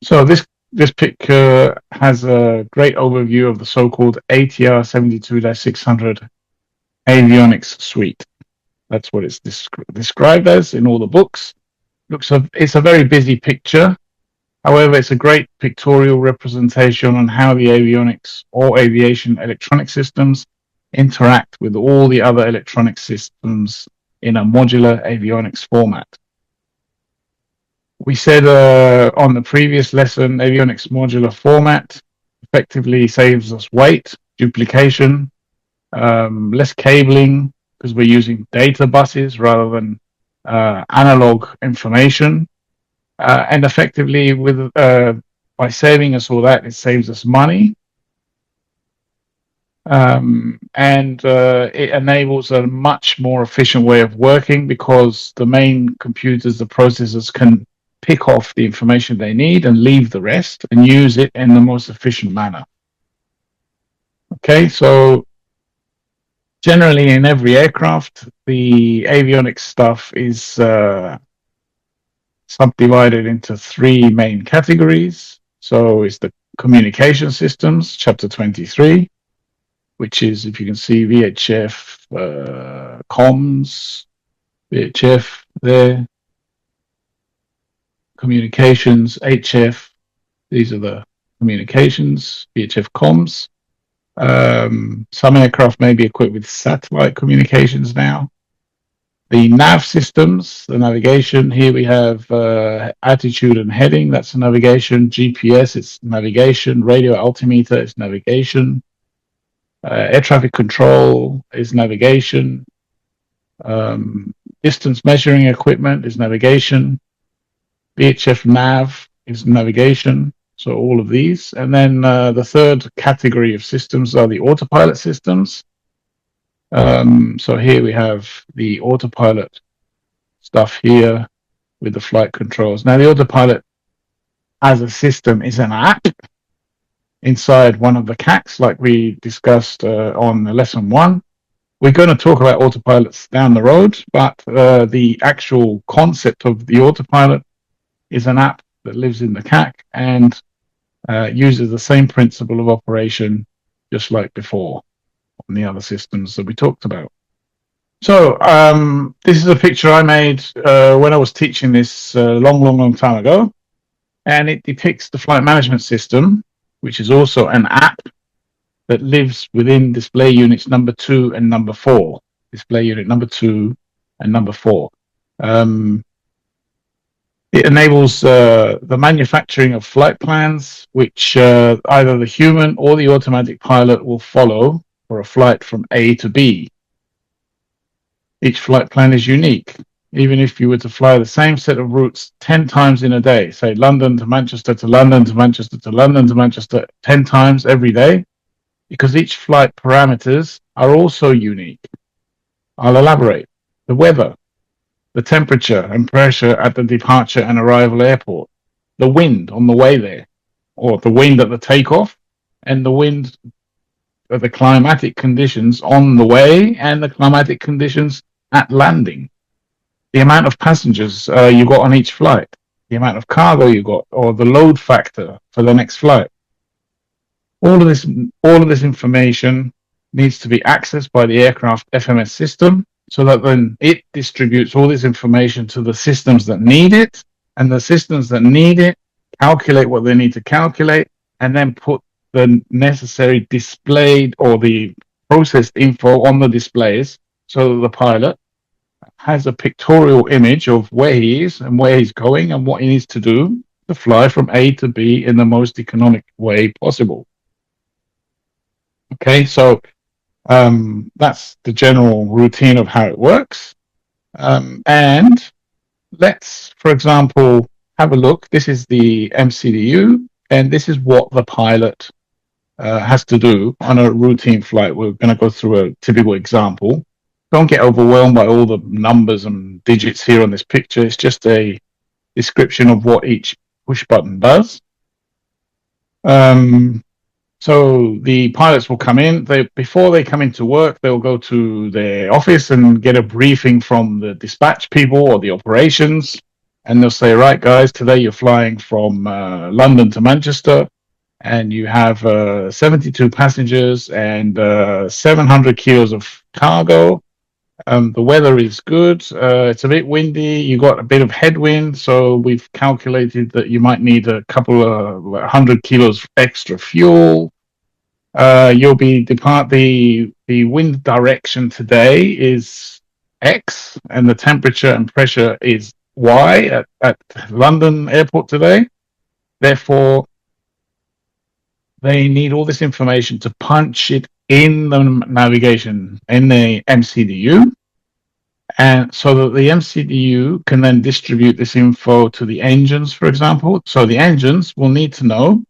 So this picture has a great overview of the so-called ATR 72-600 avionics suite. That's what it's described as in all the books. It's a very busy picture. However, it's a great pictorial representation on how the avionics or aviation electronic systems interact with all the other electronic systems in a modular avionics format. We said on the previous lesson, avionics modular format effectively saves us weight, duplication, less cabling because we're using data buses rather than analog information. And effectively, by saving us all that, it saves us money. And it enables a much more efficient way of working because the main computers, the processors, can pick off the information they need and leave the rest and use it in the most efficient manner. Okay, so generally in every aircraft, the avionics stuff is subdivided into three main categories. So it's the communication systems, chapter 23, which is, if you can see, VHF, comms, VHF there, communications, HF, these are the communications, VHF comms. Some aircraft may be equipped with satellite communications now. The nav systems, the navigation, here we have attitude and heading, that's the navigation. GPS, it's navigation. Radio altimeter is navigation. Air traffic control is navigation. Distance measuring equipment is navigation. VHF nav is navigation. So all of these. And then the third category of systems are the autopilot systems. So here we have the autopilot stuff here with the flight controls. Now the autopilot as a system is an app inside one of the CACs, like we discussed on lesson 1. We're going to talk about autopilots down the road, but the actual concept of the autopilot is an app that lives in the CAC and uses the same principle of operation just like before on the other systems that we talked about. So this is a picture I made when I was teaching this long time ago, and it depicts the flight management system, which is also an app that lives within display units number 2 and number 4. Display unit number 2 and number 4. It enables the manufacturing of flight plans, which either the human or the automatic pilot will follow for a flight from A to B. Each flight plan is unique. Even if you were to fly the same set of routes 10 times in a day, say London to Manchester to London to Manchester to London to Manchester 10 times every day, because each flight parameters are also unique. I'll elaborate. The weather, the temperature and pressure at the departure and arrival airport, the wind on the way there, or the wind at the takeoff, and the wind of the climatic conditions on the way and the climatic conditions at landing. The amount of passengers you got on each flight, the amount of cargo you got, or the load factor for the next flight. All of this information needs to be accessed by the aircraft FMS system, so that then it distributes all this information to the systems that need it, and the systems that need it calculate what they need to calculate, and then put the necessary displayed or the processed info on the displays, so that the pilot has a pictorial image of where he is and where he's going and what he needs to do to fly from A to B in the most economic way possible. Okay, so that's the general routine of how it works. And let's, for example, have a look. This is the MCDU, and this is what the pilot has to do on a routine flight. We're going to go through a typical example. Don't get overwhelmed by all the numbers and digits here on this picture. It's just a description of what each push button does. So the pilots will come in. Before they come into work, they'll go to their office and get a briefing from the dispatch people or the operations. and they'll say, right, guys, today you're flying from London to Manchester, and you have 72 passengers and 700 kilos of cargo. The weather is good. It's a bit windy. You got a bit of headwind, so we've calculated that you might need a couple of 100 kilos extra fuel. You'll be depart the wind direction today is X, and the temperature and pressure is Y at London Airport today. Therefore, they need all this information to punch it in the navigation in the MCDU, and so that the MCDU can then distribute this info to the engines, for example. So the engines will need to know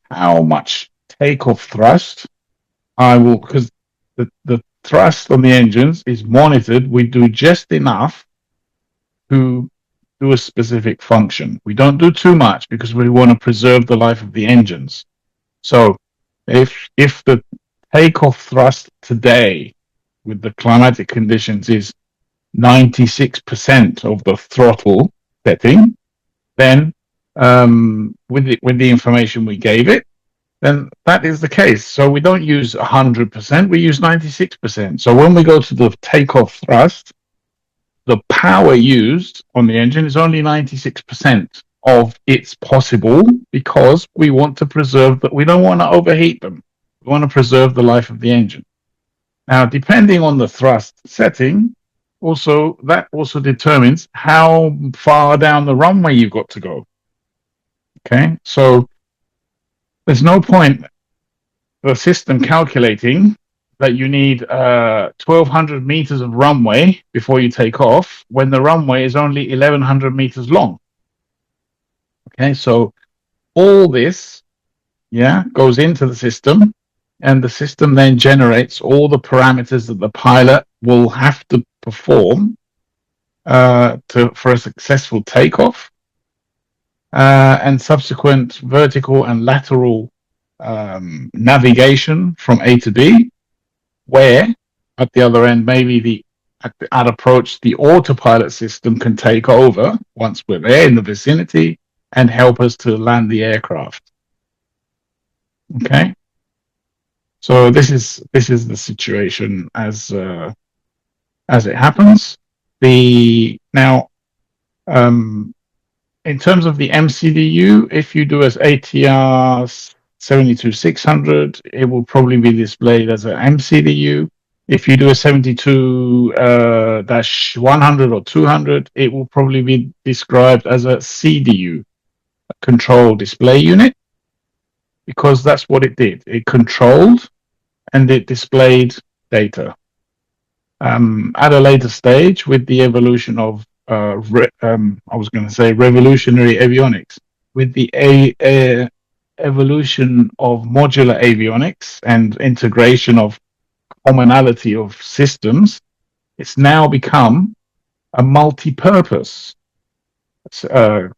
how much takeoff thrust I will, because the thrust on the engines is monitored. We do just enough to do a specific function. We don't do too much because we want to preserve the life of the engines. So if the takeoff thrust today with the climatic conditions is 96% of the throttle setting, then with the information we gave it, then that is the case. So we don't use 100%, we use 96%. So when we go to the takeoff thrust, the power used on the engine is only 96% of its possible, because we want to preserve that. We don't want to overheat them. We want to preserve the life of the engine. Now, depending on the thrust setting, that also determines how far down the runway you've got to go. Okay, so there's no point the system calculating that you need 1,200 meters of runway before you take off when the runway is only 1,100 meters long. Okay, so all this, goes into the system, and the system then generates all the parameters that the pilot will have to perform for a successful takeoff, and subsequent vertical and lateral navigation from A to B, where at the other end, maybe at approach, the autopilot system can take over once we're there in the vicinity and help us to land the aircraft. Okay, so this is the situation as it happens. In terms of the MCDU, if you do as ATR 72600, it will probably be displayed as an MCDU. If you do a 72-100 or 200, it will probably be described as a CDU, a control display unit, because that's what it did. It controlled and it displayed data. At a later stage, with the evolution of revolutionary avionics, with the evolution of modular avionics and integration of commonality of systems, it's now become a multi-purpose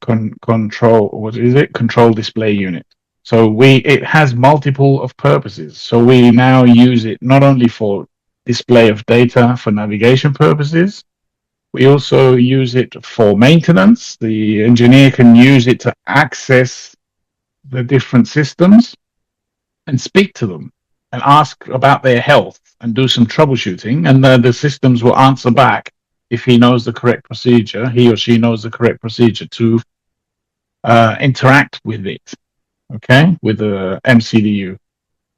control display unit. So it has multiple of purposes. So we now use it not only for display of data for navigation purposes, we also use it for maintenance. The engineer can use it to access the different systems and speak to them and ask about their health and do some troubleshooting, and the systems will answer back if he or she knows the correct procedure to interact with it, okay, with the MCDU.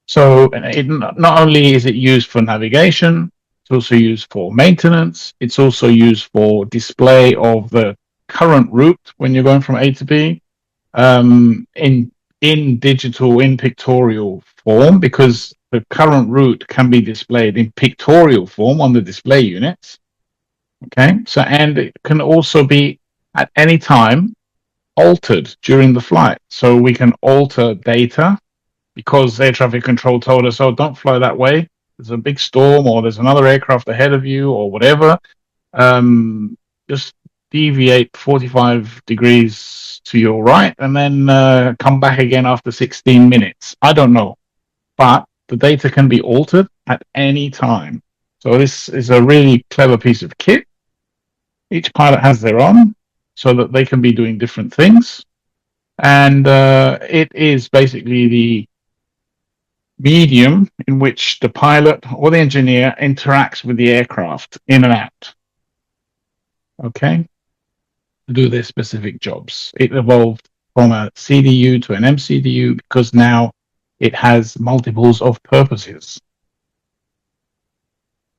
So not only is it used for navigation, it's also used for maintenance. It's also used for display of the current route when you're going from A to B, in pictorial form, because the current route can be displayed in pictorial form on the display units. Okay, so, and it can also be at any time altered during the flight. So we can alter data because air traffic control told us, oh, don't fly that way. There's a big storm, or there's another aircraft ahead of you, or whatever. Just deviate 45 degrees to your right and then come back again after 16 minutes. I don't know. But the data can be altered at any time. So this is a really clever piece of kit. Each pilot has their own, so that they can be doing different things. And it is basically the medium in which the pilot or the engineer interacts with the aircraft in and out, okay, to do their specific jobs. It evolved from a CDU to an MCDU because now it has multiples of purposes.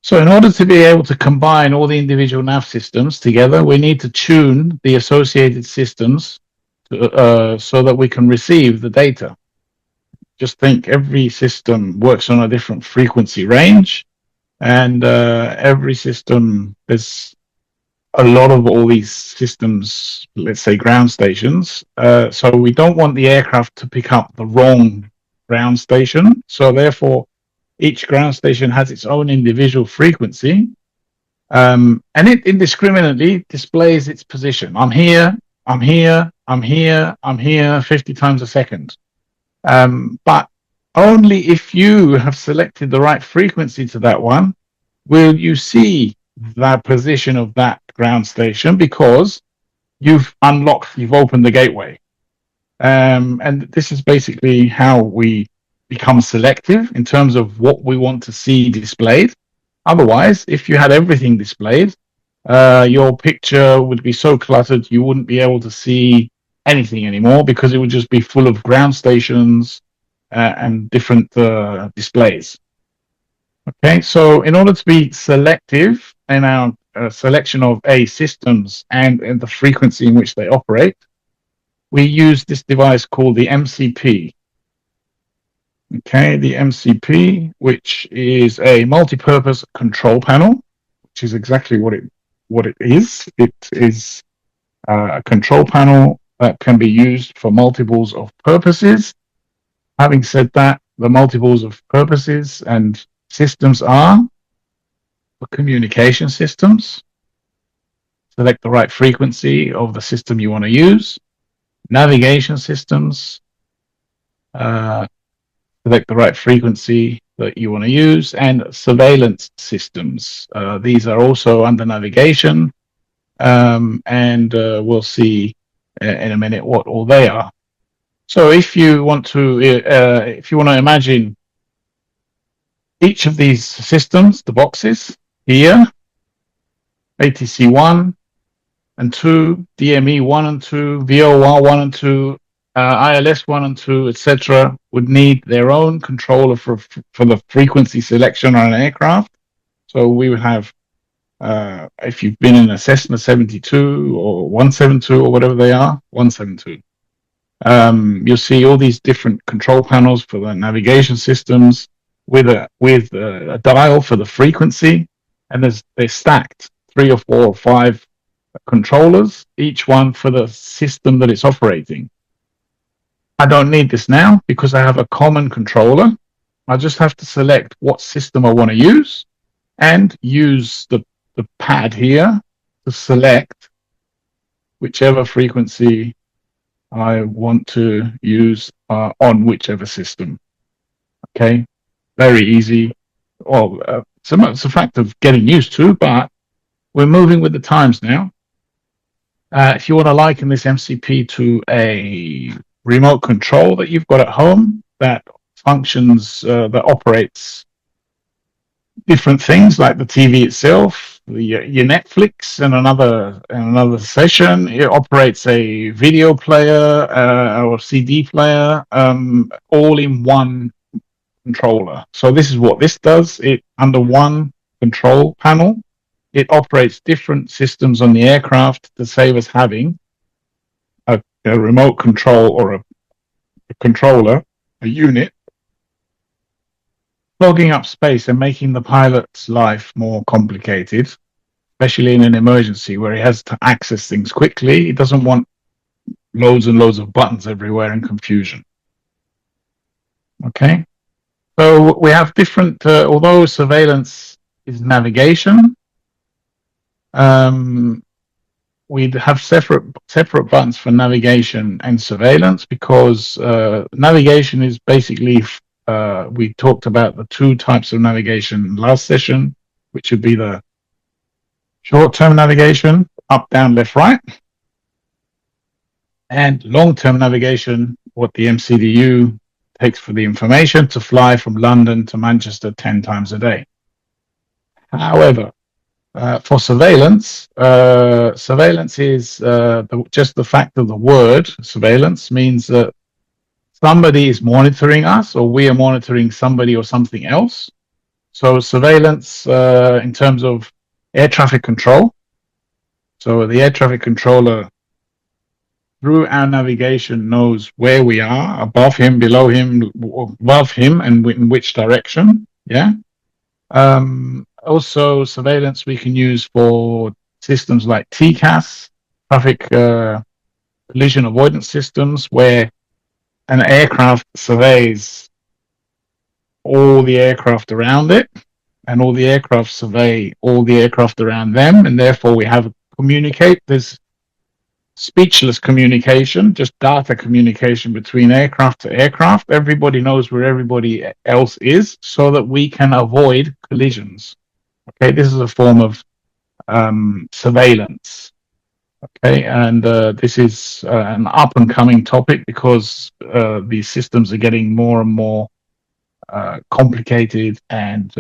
So in order to be able to combine all the individual nav systems together, we need to tune the associated systems so that we can receive the data. Just think every system works on a different frequency range, and every system, there's a lot of all these systems, let's say ground stations. So we don't want the aircraft to pick up the wrong ground station. So therefore, each ground station has its own individual frequency, and it indiscriminately displays its position. I'm here, I'm here, I'm here, I'm here 50 times a second. But only if you have selected the right frequency to that one will you see the position of that ground station, because you've opened the gateway. And this is basically how we become selective in terms of what we want to see displayed. Otherwise, if you had everything displayed, your picture would be so cluttered you wouldn't be able to see anything anymore, because it would just be full of ground stations and different displays. Okay, so in order to be selective in our selection of systems and the frequency in which they operate, we use this device called the MCP. Okay, the MCP, which is a multi-purpose control panel, which is exactly what it is. It is a control panel that can be used for multiples of purposes. Having said that, the multiples of purposes and systems are for communication systems. Select the right frequency of the system you want to use. Navigation systems. Select the right frequency that you want to use. And surveillance systems. These are also under navigation. And we'll see in a minute what all they are. So if you want to imagine each of these systems, the boxes here, ATC 1 and 2, DME 1 and 2, VOR 1 and 2, ILS 1 and 2, etc., would need their own controller for the frequency selection on an aircraft. So we would have, if you've been in a Cessna 72 or 172 or whatever they are, 172. You'll see all these different control panels for the navigation systems with a dial for the frequency, and they're stacked 3 or 4 or 5 controllers, each one for the system that it's operating. I don't need this now because I have a common controller. I just have to select what system I want to use and use the pad here to select whichever frequency I want to use on whichever system. Okay, very easy. Well, it's a fact of getting used to, but we're moving with the times now. If you want to liken this MCP to a remote control that you've got at home that functions, that operates different things like the TV itself, your Netflix, and another session. It operates a video player or CD player, all in one controller. So this is what this does. It under one control panel, it operates different systems on the aircraft to save us having a remote control or a controller, a unit, clogging up space and making the pilot's life more complicated, especially in an emergency where he has to access things quickly. He doesn't want loads and loads of buttons everywhere and confusion. Okay, so we have different, although surveillance is navigation, we'd have separate buttons for navigation and surveillance, because navigation is basically, we talked about the 2 types of navigation last session, which would be the short-term navigation up, down, left, right. And long-term navigation, what the MCDU takes for the information to fly from London to Manchester 10 times a day. However, for surveillance, surveillance is just the fact of the word surveillance means that somebody is monitoring us, or we are monitoring somebody or something else. So surveillance in terms of air traffic control. So the air traffic controller, through our navigation, knows where we are, above him, below him, above him, and in which direction. Yeah. Also, surveillance we can use for systems like TCAS, traffic collision avoidance systems, where an aircraft surveys all the aircraft around it, and all the aircraft survey all the aircraft around them, and therefore we have communicate. There's speechless communication, just data communication between aircraft to aircraft. Everybody knows where everybody else is, so that we can avoid collisions. Okay, this is a form of surveillance. Okay, and this is an up and coming topic because these systems are getting more and more complicated and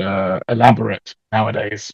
elaborate nowadays.